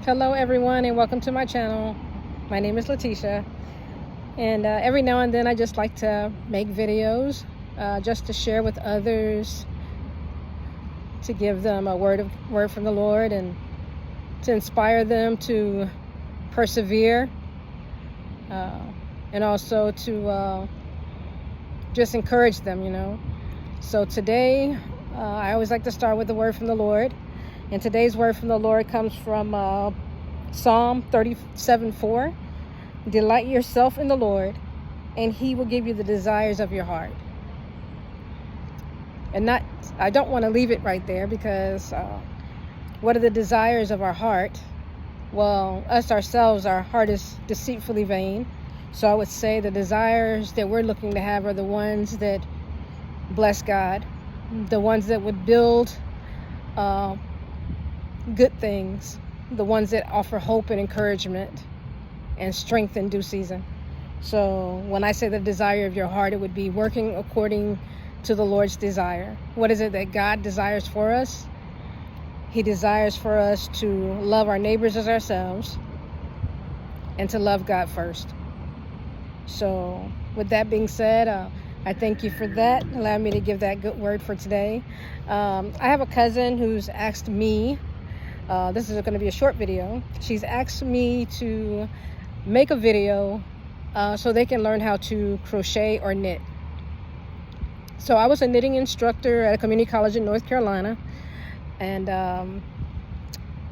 Hello everyone and welcome to my channel. My name is Letitia, and every now and then I just like to make videos just to share with others, to give them a word from the Lord and to inspire them to persevere, and also to just encourage them. So today I always like to start with the word from the Lord. And today's word from the Lord comes from Psalm 37:4. Delight yourself in the Lord, and He will give you the desires of your heart. And I don't want to leave it right there, because what are the desires of our heart? Well, us ourselves, our heart is deceitfully vain. So I would say the desires that we're looking to have are the ones that bless God, the ones that would build good things, the ones that offer hope and encouragement and strength in due season. So when I say the desire of your heart, it would be working according to the Lord's desire. What is it that God desires for us? He desires for us to love our neighbors as ourselves and to love God first. So with that being said, I thank you for that. Allow me to give that good word for today. I have a cousin who's asked me, this is going to be a short video. She's asked me to make a video so they can learn how to crochet or knit. So I was a knitting instructor at a community college in North Carolina, and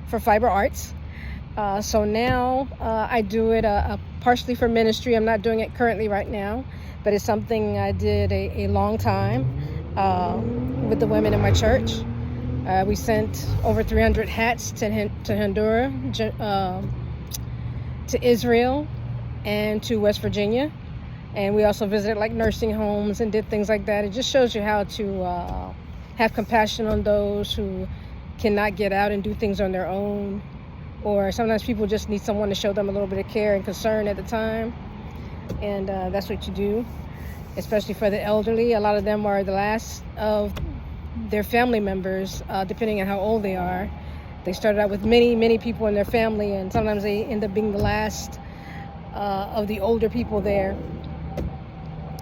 for fiber arts. So now I do it partially for ministry. I'm not doing it currently right now, but it's something I did a long time with the women in my church. We sent over 300 hats to Honduras, to Israel, and to West Virginia. And we also visited like nursing homes and did things like that. It just shows you how to have compassion on those who cannot get out and do things on their own. Or sometimes people just need someone to show them a little bit of care and concern at the time. And that's what you do, especially for the elderly. A lot of them are the last of their family members, depending on how old they are. They started out with many people in their family, and sometimes they end up being the last of the older people there.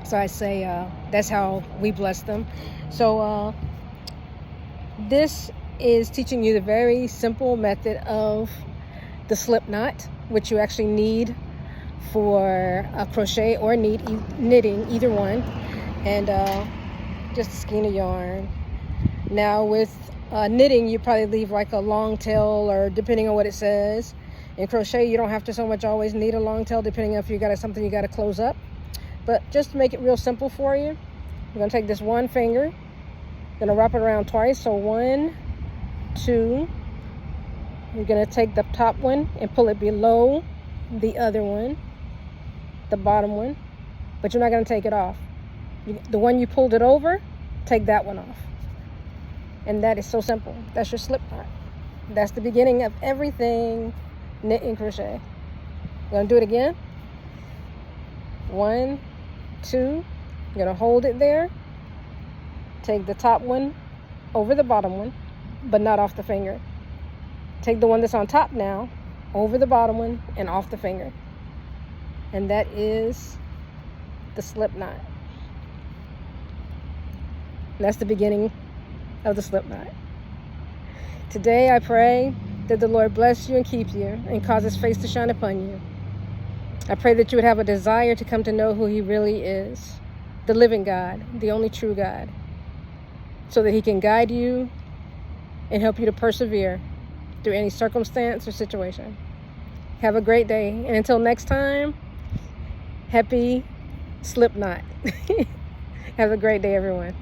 So I say that's how we bless them. So this is teaching you the very simple method of the slip knot, which you actually need for crochet or knitting, either one, and just a skein of yarn. Now with knitting, you probably leave like a long tail, or depending on what it says. In crochet, you don't have to so much always need a long tail, depending on if you got something you got to close up. But just to make it real simple for you, you're going to take this one finger, going to wrap it around twice. So 1, 2. You're going to take the top one and pull it below the other one, the bottom one, but you're not going to take it off. The one you pulled it over, take that one off. And that is so simple. That's your slip knot. That's the beginning of everything knit and crochet. You're going to do it again. 1, 2. You're going to hold it there. Take the top one over the bottom one, but not off the finger. Take the one that's on top now, over the bottom one and off the finger. And that is the slip knot. That's the beginning of the slip knot. Today I pray that the Lord bless you and keep you and cause His face to shine upon you. I pray that you would have a desire to come to know who He really is, the living God, the only true God, so that He can guide you and help you to persevere through any circumstance or situation. Have a great day, and until next time, happy slip knot. Have a great day, everyone.